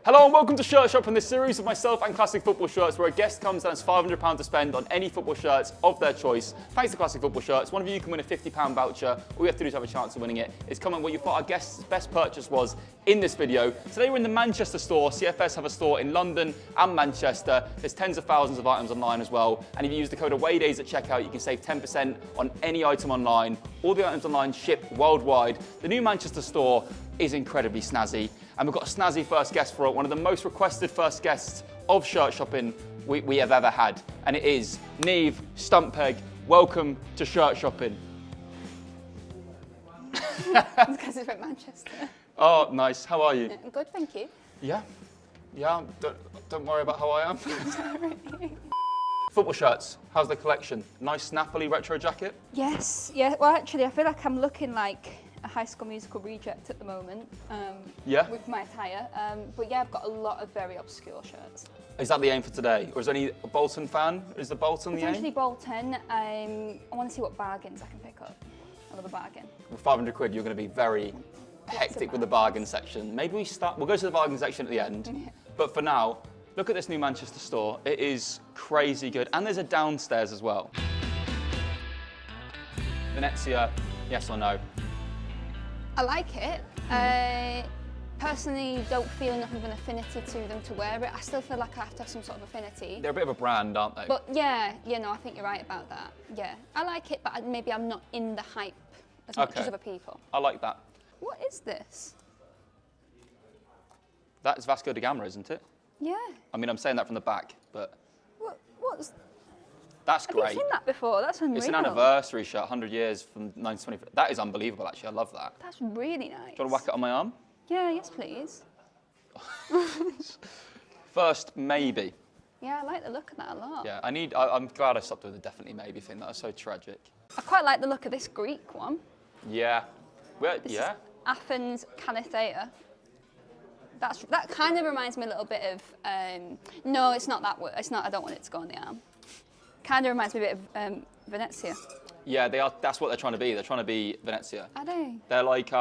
Hello and welcome to Shirt Shop in this series of myself and Classic Football Shirts where a guest comes and has £500 to spend on any football shirts of their choice. Thanks to Classic Football Shirts, one of you can win a £50 voucher. All you have to do to have a chance of winning it is comment what you thought our guest's best purchase was in this video. Today we're in the Manchester store. CFS have a store in London and Manchester. There's tens of thousands of items online as well. And if you use the code AwayDays at checkout, you can save 10% on any item online. All the items online ship worldwide. The new Manchester store is incredibly snazzy. And we've got a snazzy first guest for it, one of the most requested first guests of shirt shopping we have ever had. And it is Neeve, STUNTPEGG. Welcome to shirt shopping. Because it's from Manchester. Oh, nice. How are you? I'm good, thank you. Yeah. Don't worry about how I am. Football shirts. How's the collection? Nice snappily retro jacket? Yes, yeah. Well, actually, I feel like I'm looking like a High School Musical reject at the moment. With my attire. But yeah, I've got a lot of very obscure shirts. Is that the aim for today? Or is there any Bolton fan? Is the Bolton the aim? Potentially Bolton. I want to see what bargains I can pick up. I love a bargain. With 500 quid, you're going to be very hectic with the bargain section. Maybe we'll go to the bargain section at the end. But for now, look at this new Manchester store. It is crazy good. And there's a downstairs as well. Venezia, yes or no? I like it. Personally, don't feel enough of an affinity to them to wear it. I still feel like I have to have some sort of affinity. They're a bit of a brand, aren't they? But yeah, I think you're right about that. Yeah, I like it, but maybe I'm not in the hype as much as other people. I like that. What is this? That's Vasco da Gama, isn't it? Yeah. I mean, I'm saying that from the back, but What's... that's great. Have you seen that before? That's unreal. It's an anniversary shirt, 100 years from 1920. That is unbelievable, actually. I love that. That's really nice. Do you want to whack it on my arm? Yeah, yes, please. First, maybe. Yeah, I like the look of that a lot. Yeah, I'm glad I stopped doing the definitely maybe thing. That was so tragic. I quite like the look of this Greek one. Yeah. Well, This yeah. is Athens Canathea. That kind of reminds me a little bit of. No, it's not that word. It's not. I don't want it to go on the arm. Kind of reminds me a bit of Venezia. Yeah, they are. That's what they're trying to be. They're trying to be Venezia. Are they? They're like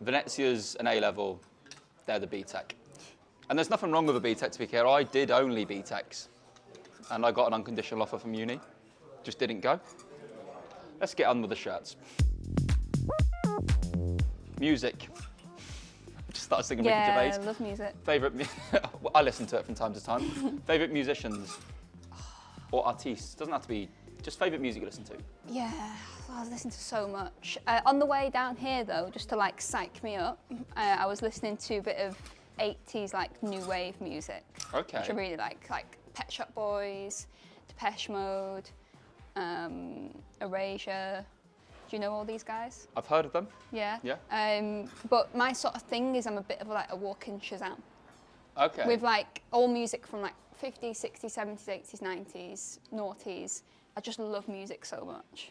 Venezia's an A-level. They're the B-Tech. And there's nothing wrong with a B-Tech, to be clear. I did only B-Techs. And I got an unconditional offer from uni. Just didn't go. Let's get on with the shirts. Music. Just started singing Ricky Gervais. Yeah, I love music. I listen to it from time to time. Favourite musicians or artistes. Doesn't have to be just favourite music you listen to. Yeah, I was listening to so much. On the way down here, though, just to like psych me up, I was listening to a bit of 80s like new wave music. Okay. Which I really like Pet Shop Boys, Depeche Mode, Erasure. Do you know all these guys? I've heard of them. Yeah. Yeah. But my sort of thing is I'm a bit of like a walk-in Shazam. Okay. With like all music from like 50s, 60s, 70s, 80s, 90s, noughties. I just love music so much.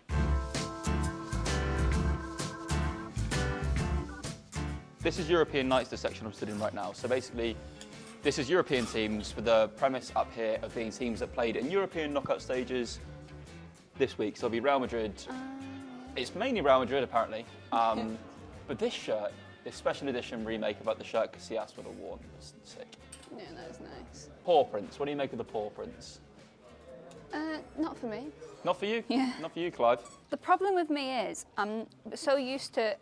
This is European nights, the section I'm stood in right now. So basically, this is European teams with the premise up here of being teams that played in European knockout stages this week. So it'll be Real Madrid. It's mainly Real Madrid, apparently. But this shirt, this special edition remake about the shirt Casillas would have worn, was sick. Yeah, that was nice. Paw prints. What do you make of the paw prints? Not for me. Not for you? Yeah. Not for you, Clive? The problem with me is I'm so used to,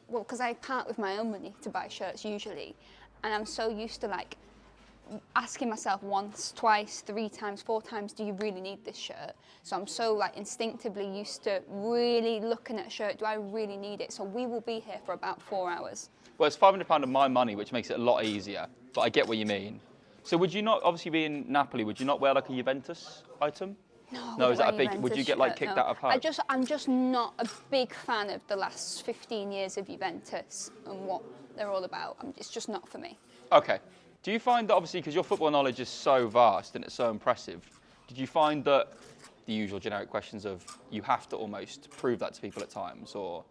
well, because I part with my own money to buy shirts usually, and I'm so used to like asking myself once, twice, 3 times, 4 times, do you really need this shirt? So I'm so like instinctively used to really looking at a shirt, do I really need it? So we will be here for about 4 hours. Well, it's £500 of my money, which makes it a lot easier, but I get what you mean. So would you not, obviously being Napoli, would you not wear like a Juventus item? No, is that a big, would you get like kicked out of house? I'm just not a big fan of the last 15 years of Juventus and what they're all about. It's just not for me. Okay. Do you find that, obviously, because your football knowledge is so vast and it's so impressive, did you find that the usual generic questions of you have to almost prove that to people at times, or?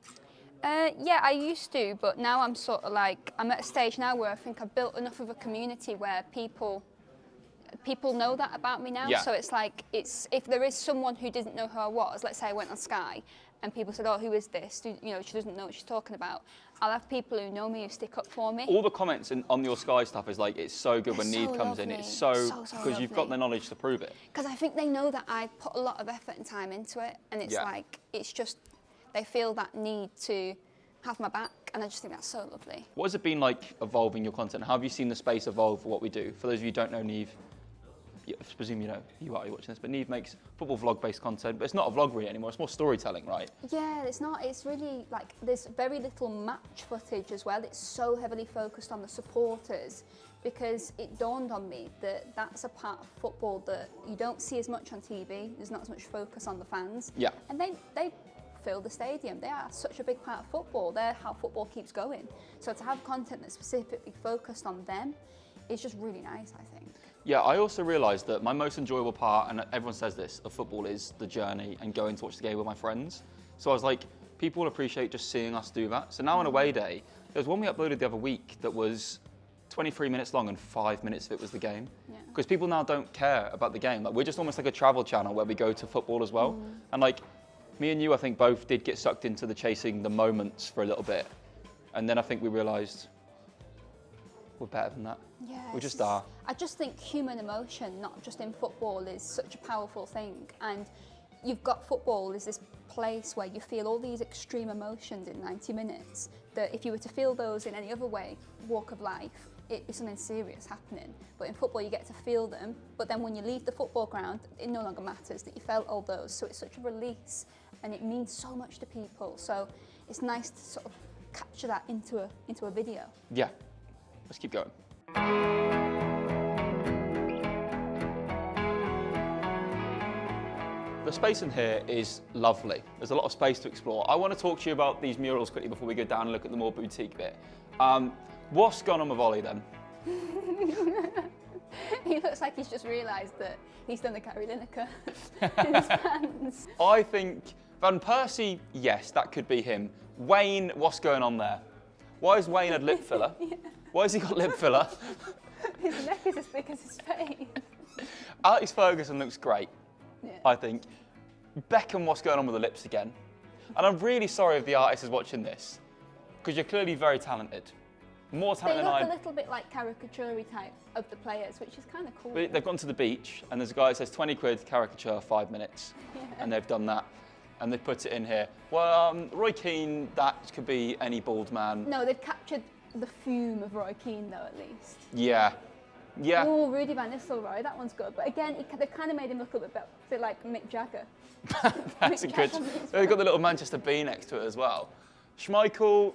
Yeah, I used to, but now I'm sort of like, I'm at a stage now where I think I've built enough of a community where people people know that about me now. Yeah. So it's like, if there is someone who didn't know who I was, let's say I went on Sky and people said, oh, who is this? You know, she doesn't know what she's talking about. I'll have people who know me who stick up for me. All the comments on your Sky stuff is like, it's so good when It's Neeve so comes in. lovely. It's so, So because you've got lovely. the knowledge to prove it. Because I think they know that I put a lot of effort and time into it, and it's like, it's just, they feel that need to have my back, and I just think that's so lovely. What has it been like evolving your content? How have you seen the space evolve for what we do? For those of you who don't know Neeve, I presume you know you are watching this, but Neeve makes football vlog-based content, but it's not a vlog really anymore, it's more storytelling, right? Yeah, it's not, it's really like, there's very little match footage as well. It's so heavily focused on the supporters, because it dawned on me that that's a part of football that you don't see as much on TV. There's not as much focus on the fans. Yeah. And they fill the stadium. They are such a big part of football. They're how football keeps going. So to have content that's specifically focused on them is just really nice, I think. Yeah, I also realised that my most enjoyable part, and everyone says this, of football is the journey and going to watch the game with my friends. So I was like, people will appreciate just seeing us do that. So now on Away Day, there was one we uploaded the other week that was 23 minutes long and 5 minutes of it was the game. Because people now don't care about the game. Like, we're just almost like a travel channel where we go to football as well. And like, me and you, I think, both did get sucked into the chasing the moments for a little bit. And then I think we realised we're better than that. Yeah, We just are. I just think human emotion, not just in football, is such a powerful thing. And you've got football is this place where you feel all these extreme emotions in 90 minutes that if you were to feel those in any other way, walk of life, it's something serious happening. But in football, you get to feel them. But then when you leave the football ground, it no longer matters that you felt all those. So it's such a release, and it means so much to people. So it's nice to sort of capture that into a video. Yeah, let's keep going. The space in here is lovely. There's a lot of space to explore. I want to talk to you about these murals quickly before we go down and look at the more boutique bit. What's gone on with Ollie then? He looks like he's just realised that he's done the Gary Lineker in his pants. I think Van Persie, yes, that could be him. Wayne, what's going on there? Why has Wayne had lip filler? Why has he got lip filler? His neck is as big as his face. Alex Ferguson looks great, Yeah. I think. Beckham, what's going on with the lips again? And I'm really sorry if the artist is watching this, because you're clearly very talented. More They talented look than a I. little bit like caricature type of the players, which is kind of cool. But they've gone to the beach, and there's a guy that says 20 quid, caricature, 5 minutes. And they've done that. And they've put it in here. Well, Roy Keane, that could be any bald man. No, they've captured the fume of Roy Keane, though, at least. Yeah. Yeah. Oh, Rudy Van Nistelrooy, that one's good. But again, they've kind of made him look a bit like Mick Jagger. That's a good. They've got the little Manchester B next to it as well. Schmeichel,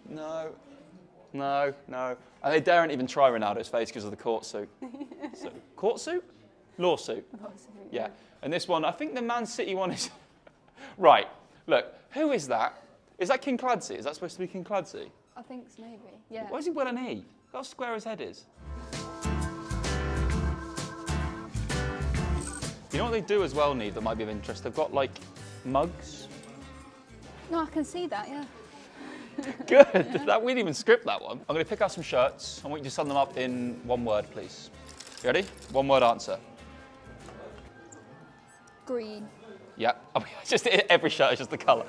no. And they daren't even try Ronaldo's face because of the court suit. So, court suit? Lawsuit. Yeah. And this one, I think the Man City one is... Right, look, who is that? Is that King Clancy? Is that supposed to be King Clancy? I think so, maybe, yeah. Why is he well an E? Look how square his head is. You know what they do as well, Neeve, that might be of interest? They've got, like, mugs. No, I can see that, yeah. Good. We didn't even script that one. I'm going to pick out some shirts. I want you to sum them up in one word, please. You ready? One word answer. Green. Yeah. I mean, just every shirt is just the colour.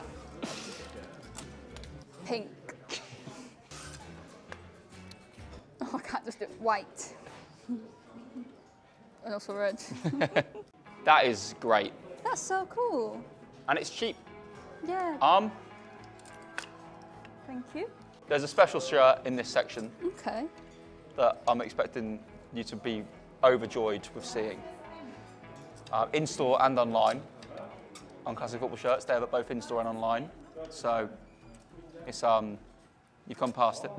Pink. Oh, I can't just do it. White. And also red. That is great. That's so cool. And it's cheap. Yeah. Thank you. There's a special shirt in this section Okay. that I'm expecting you to be overjoyed with seeing. In-store and online. On Classic Football Shirts, they're both in-store and online. So, it's, you've gone past it.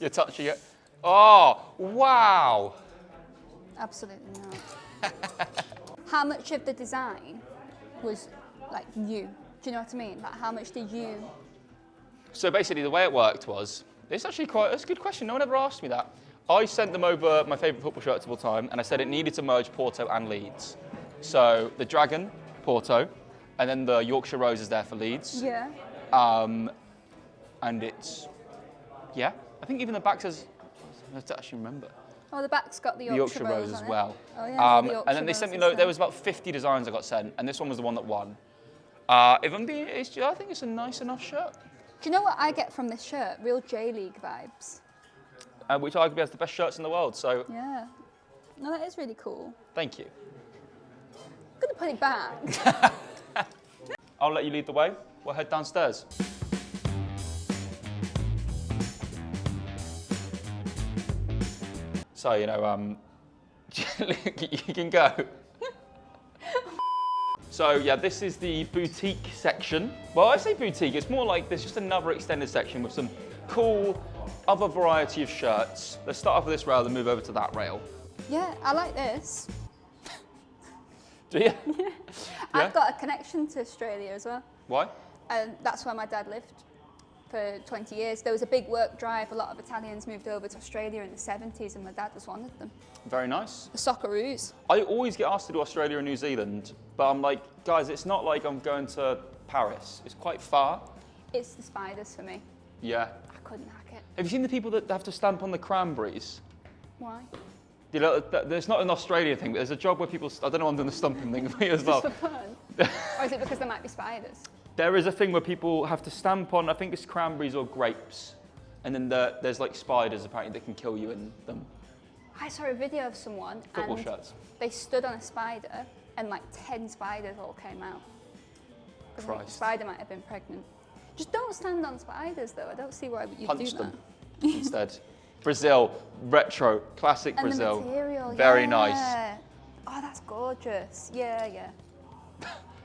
You're touching it. Oh, wow! Absolutely not. How much of the design was like you? Do you know what I mean? Like, how much did you? So basically, the way it worked was, it's actually it's a good question. No one ever asked me that. I sent them over my favourite football shirts of all time, and I said it needed to merge Porto and Leeds. So the Dragon, Porto, and then the Yorkshire Rose is there for Leeds. Yeah. And it's, yeah, I think even the back says, I have to actually remember. Oh, the back's got the the Yorkshire Rose as on it. well. Oh, yeah, the And then they Yorkshire sent me, Rose as there well. was about 50 designs I got sent, and this one was the one that won. If I'm being, I think it's a nice enough shirt. Do you know what I get from this shirt? Real J-League vibes. Which arguably has the best shirts in the world, so Yeah. No, that is really cool. thank you. I'm going to put it back. I'll let you lead the way. We'll head downstairs. So, you know, you can go. So, yeah, this is the boutique section. Well, I say boutique, it's more like there's just another extended section with some cool other variety of shirts. Let's start off with this rail and move over to that rail. Yeah, I like this. Do you? Yeah. I've got a connection to Australia as well. Why? And that's where my dad lived for 20 years. There was a big work drive. A lot of Italians moved over to Australia in the 70s, and my dad was one of them. Very nice. The Socceroos. I always get asked to do Australia and New Zealand, but I'm like, guys, it's not like I'm going to Paris. It's quite far. It's the spiders for me. Yeah. I couldn't hack it. Have you seen the people that have to stamp on the cranberries? Why? You know, there's not an Australia thing, but there's a job where people, I don't know, I'm doing the stumping thing for you as well. Just for fun? Or is it because there might be spiders? There is a thing where people have to stamp on, I think it's cranberries or grapes, and then there's like spiders apparently that can kill you in them. I saw a video of someone Football and shirts. they stood on a spider and like 10 spiders all came out. 'Cause I think the Christ. spider might have been pregnant. Just don't stand on spiders though. I don't see why you'd Punch do them that. instead. Brazil, retro, classic And Brazil. the material, Very yeah. nice. Oh, that's gorgeous. Yeah, yeah.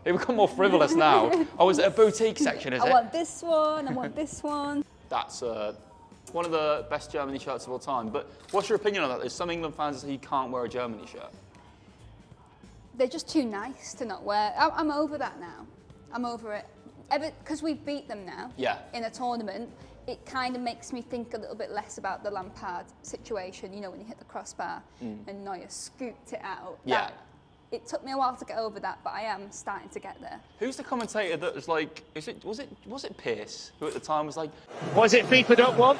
It become more frivolous now. Oh, is it a boutique section, is I it? want this one, I want this one. That's one of the best Germany shirts of all time. But what's your opinion on that? There's some England fans that say you can't wear a Germany shirt. They're just too nice to not wear. I'm over that now. I'm over it. Because we've beat them now Yeah. in a tournament, it kind of makes me think a little bit less about the Lampard situation, you know, when you hit the crossbar and Neuer scooped it out. Yeah. It took me a while to get over that, but I am starting to get there. Who's the commentator that was like, was it Pierce, who at the time was like, Was it FIFA don't want?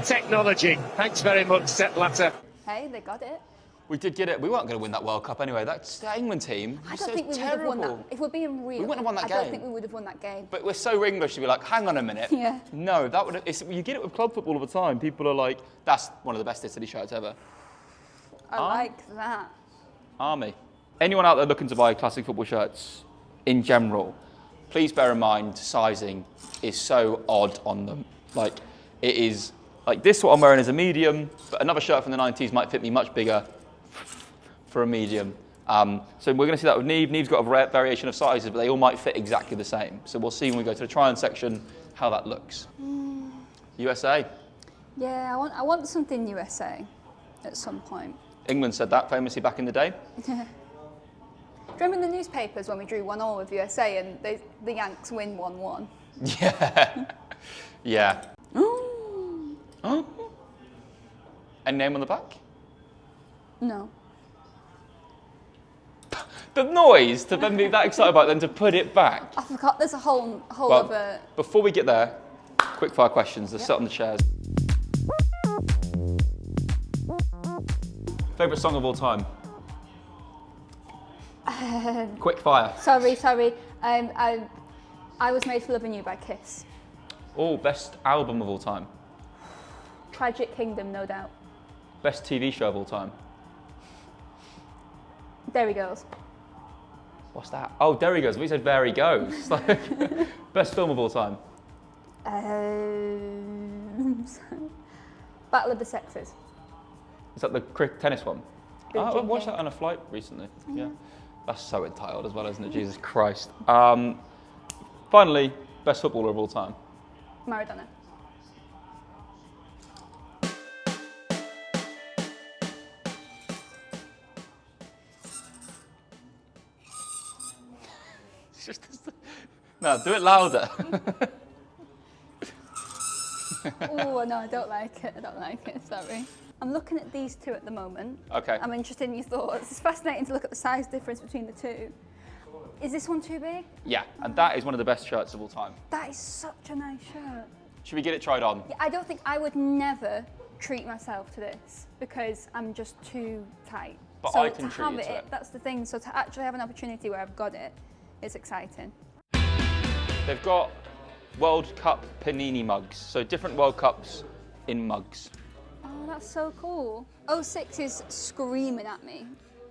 Technology. Thanks very much, Sepp Blatter. Hey, they got it. we did get it, we weren't going to win that World Cup anyway. That England team I was don't so think we would terrible. have won that. If we're being real, We wouldn't have won that I don't game. think we would have won that game. But we're so English to be like, hang on a minute. Yeah. No, that would. You get it with club football all the time. People are like, that's one of the best Italy shirts ever. I like that. Army. Anyone out there looking to buy classic football shirts in general, please bear in mind sizing is so odd on them. Like, it is, like this what I'm wearing is a medium, but another shirt from the 90s might fit me much bigger for a medium. So we're going to see that with Neeve. Neve's got a variation of sizes, but they all might fit exactly the same. So we'll see when we go to the try-on section how that looks. USA. Yeah, I want something USA at some point. England said that famously back in the day. Do you remember in the newspapers when we drew 1-1 with USA and the Yanks win 1-1? Yeah. Yeah. Ooh. Oh. Any name on the back? No. The noise to then be that excited about it, then to put it back. I forgot there's a whole Well, other... before we get there, quick fire questions. Let's sit on the chairs. Favourite song of all time? Quick fire. Sorry. I Was Made for Loving You by Kiss. Oh, best album of all time. Tragic Kingdom, no doubt. Best TV show of all time. There he goes. What's that? Oh, there he goes. We said there he goes. It's like, best film of all time. Battle of the Sexes. Is that the tennis one? Billie I Jean watched King. that on a flight recently. Yeah. That's so entitled as well, isn't it? Jesus Christ. Finally, best footballer of all time. Maradona. It's just, no, do it louder. Oh, no, I don't like it, sorry. I'm looking at these two at the moment. Okay. I'm interested in your thoughts. It's fascinating to look at the size difference between the two. Is this one too big? Yeah, and that is one of the best shirts of all time. That is such a nice shirt. Should we get it tried on? Yeah, I don't think I would never treat myself to this because I'm just too tight. But so I can to treat have you to it. That's the thing. So to actually have an opportunity where I've got it, it's exciting. They've got World Cup panini mugs, so different World Cups in mugs. Oh, that's so cool. '06 is screaming at me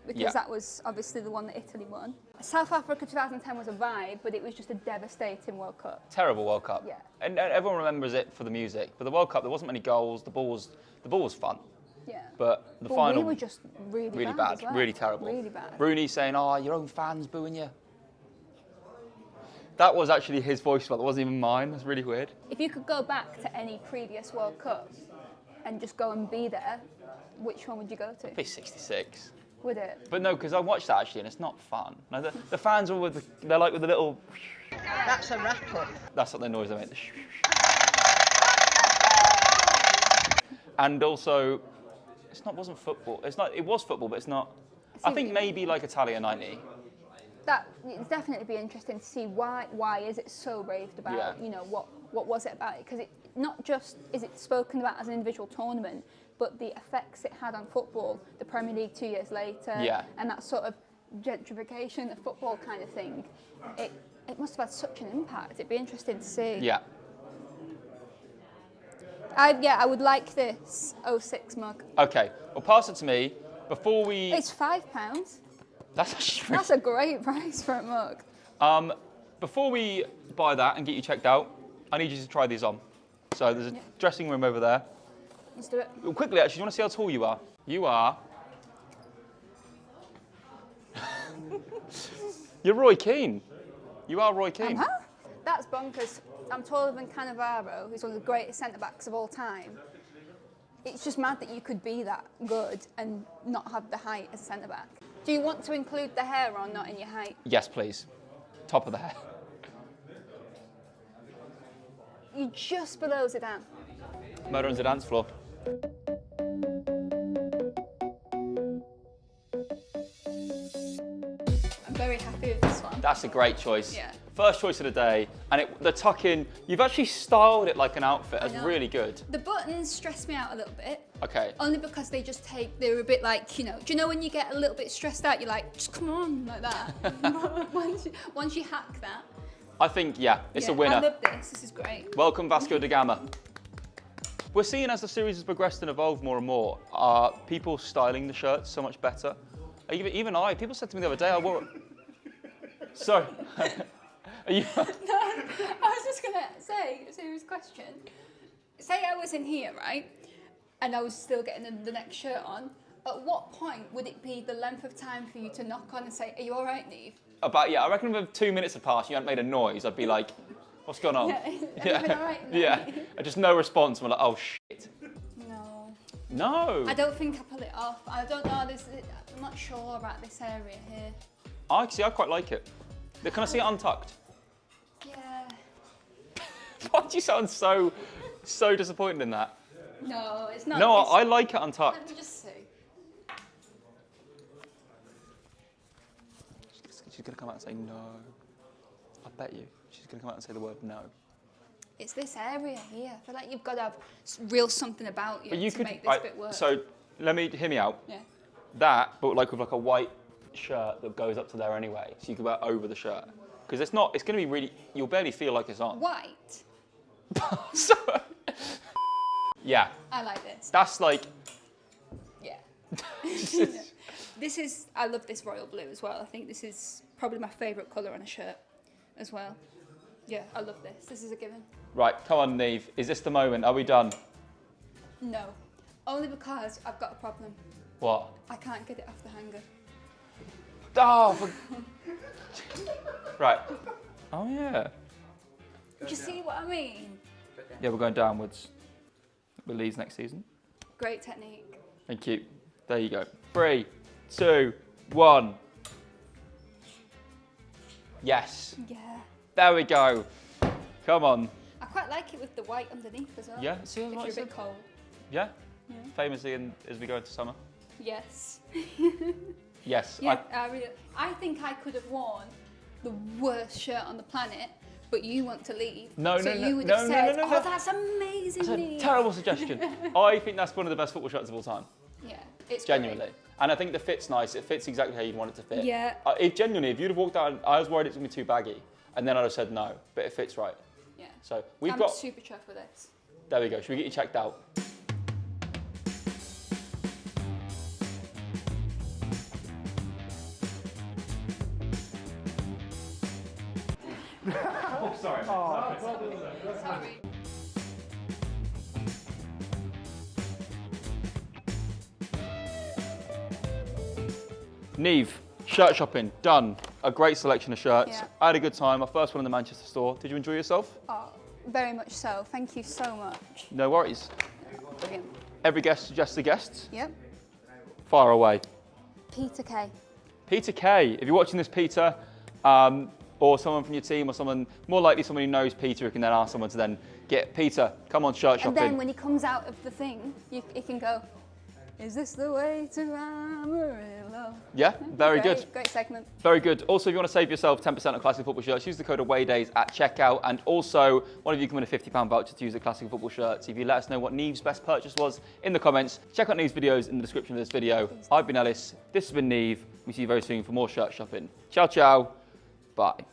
because Yeah. that was obviously the one that Italy won. South Africa 2010 was a vibe, but it was just a devastating World Cup. Terrible World Cup. Yeah. And everyone remembers it for the music. But the World Cup, there wasn't many goals. The ball was fun. Yeah. But the But final, we were just really bad, bad as well. really terrible. Really bad. Rooney saying, "Oh, your own fans booing you." That was actually his voice, but that wasn't even mine. That's really weird. If you could go back to any previous World Cup and just go and be there, which one would you go to? It'd be 66. Would it? But no, because I watched that actually, and it's not fun. No, the fans are they're like with the little. That's a rattle. That's what the noise they make. And also, wasn't football. It was football, but it's not. I think maybe like Italia 90. It'd definitely be interesting to see why is it so raved about? Yeah. You know, what was it about it? Because it not just is it spoken about as an individual tournament, but the effects it had on football, the Premier League 2 years later, Yeah. and that sort of gentrification of football kind of thing. It must have had such an impact. It'd be interesting to see. Yeah. I would like this '06 mug. Okay. Well, pass it to me before we. It's £5. That's actually. That's a great price for a mug. Before we buy that and get you checked out, I need you to try these on. So there's a dressing room over there. Let's do it. Well, quickly, actually, do you want to see how tall you are? You are. You're Roy Keane. You are Roy Keane. Huh? That's bonkers. I'm taller than Cannavaro, who's one of the greatest centre-backs of all time. It's just mad that you could be that good and not have the height as a centre-back. Do you want to include the hair or not in your height? Yes, please. Top of the hair. You're just below Zidane. Murder on the dance floor. I'm very happy with this one. That's a great choice. Yeah. First choice of the day, and the tuck-in, you've actually styled it like an outfit. That's know. really good. The buttons stress me out a little bit. Okay. Only because they're a bit like, do you know when you get a little bit stressed out, you're like, just come on, like that. But once you hack that. I think, it's a yeah, winner. I love this is great. Welcome, Vasco da Gama. We're seeing as the series has progressed and evolved more and more, people styling the shirts so much better. Even people said to me the other day, I wore it. Sorry. Are you? No, I was just going to say a serious question. Say I was in here, right? And I was still getting the next shirt on. At what point would it be the length of time for you to knock on and say, "Are you all right, Neeve?" I reckon if 2 minutes had passed, you hadn't made a noise, I'd be like, what's going on? Yeah, everything all right? Yeah. And just no response. I'm like, oh shit. No. No. I don't think I pull it off. I don't know. I'm not sure about this area here. I quite like it. Can I see it untucked? Yeah. Why do you sound so disappointed in that? No, it's not. No, it's, I like it Let untucked. me just see. She's going to come out and say no. I bet you. She's going to come out and say the word no. It's this area here. I feel like you've got to have real something about you, But you to could, make this bit work. So hear me out. Yeah. That, but like with like a white shirt that goes up to there anyway, so you can wear it over the shirt. Because it's going to be really, you'll barely feel like it's on. White. So, yeah, I like this. that's like, Yeah. I love this royal blue as well. I think this is probably my favourite colour on a shirt as well. Yeah, I love this. This is a given. right, come on, Neeve. Is this the moment? Are we done? No. Only because I've got a problem. What? I can't get it off the hanger. Oh, right. Oh, yeah. Do you see what I mean? Yeah, we're going downwards. With Leeds next season. Great technique. Thank you. There you go. 3, 2, 1. Yes. Yeah. There we go. Come on. I quite like it with the white underneath as well. Yeah, see If what you're a I bit cold. Yeah. Yeah. Famously, as we go into summer. Yes. Yes. Yeah, I think I could have worn the worst shirt on the planet, but you want to leave. No, so no, no, you would no, have no, said, no, no, no. oh, that's amazing, It's a Neeve. terrible suggestion. I think that's one of the best football shirts of all time. Yeah, it's Genuinely. great. And I think the fit's nice. It fits exactly how you'd want it to fit. Yeah. If you'd have walked out, I was worried it was going to be too baggy. And then I'd have said no, but it fits right. Yeah. So we've I'm got, super chuffed with this. there we go. Should we get you checked out? Oh, sorry. Sorry. Neeve, shirt shopping, done. A great selection of shirts. Yeah. I had a good time. My first one in the Manchester store. Did you enjoy yourself? Oh, very much so. Thank you so much. No worries. Brilliant. Every guest suggests a guest. Yep. Fire away. Peter K. Peter K. If you're watching this, Peter, or someone from your team, or someone, more likely someone who knows Peter, who can then ask someone to then get Peter, come on, shirt And shopping. then when he comes out of the thing, he can go, is this the way to Amarillo? Yeah, very Great, good. Great segment. Very good. Also, if you want to save yourself 10% on classic football shirts, use the code AwayDays at checkout. And also, one of you can win a £50 voucher to use the classic football shirts. If you let us know what Neve's best purchase was in the comments, check out Neve's videos in the description of this video. I've been Ellis. This has been Neve. We see you very soon for more shirt shopping. Ciao, ciao. Bye.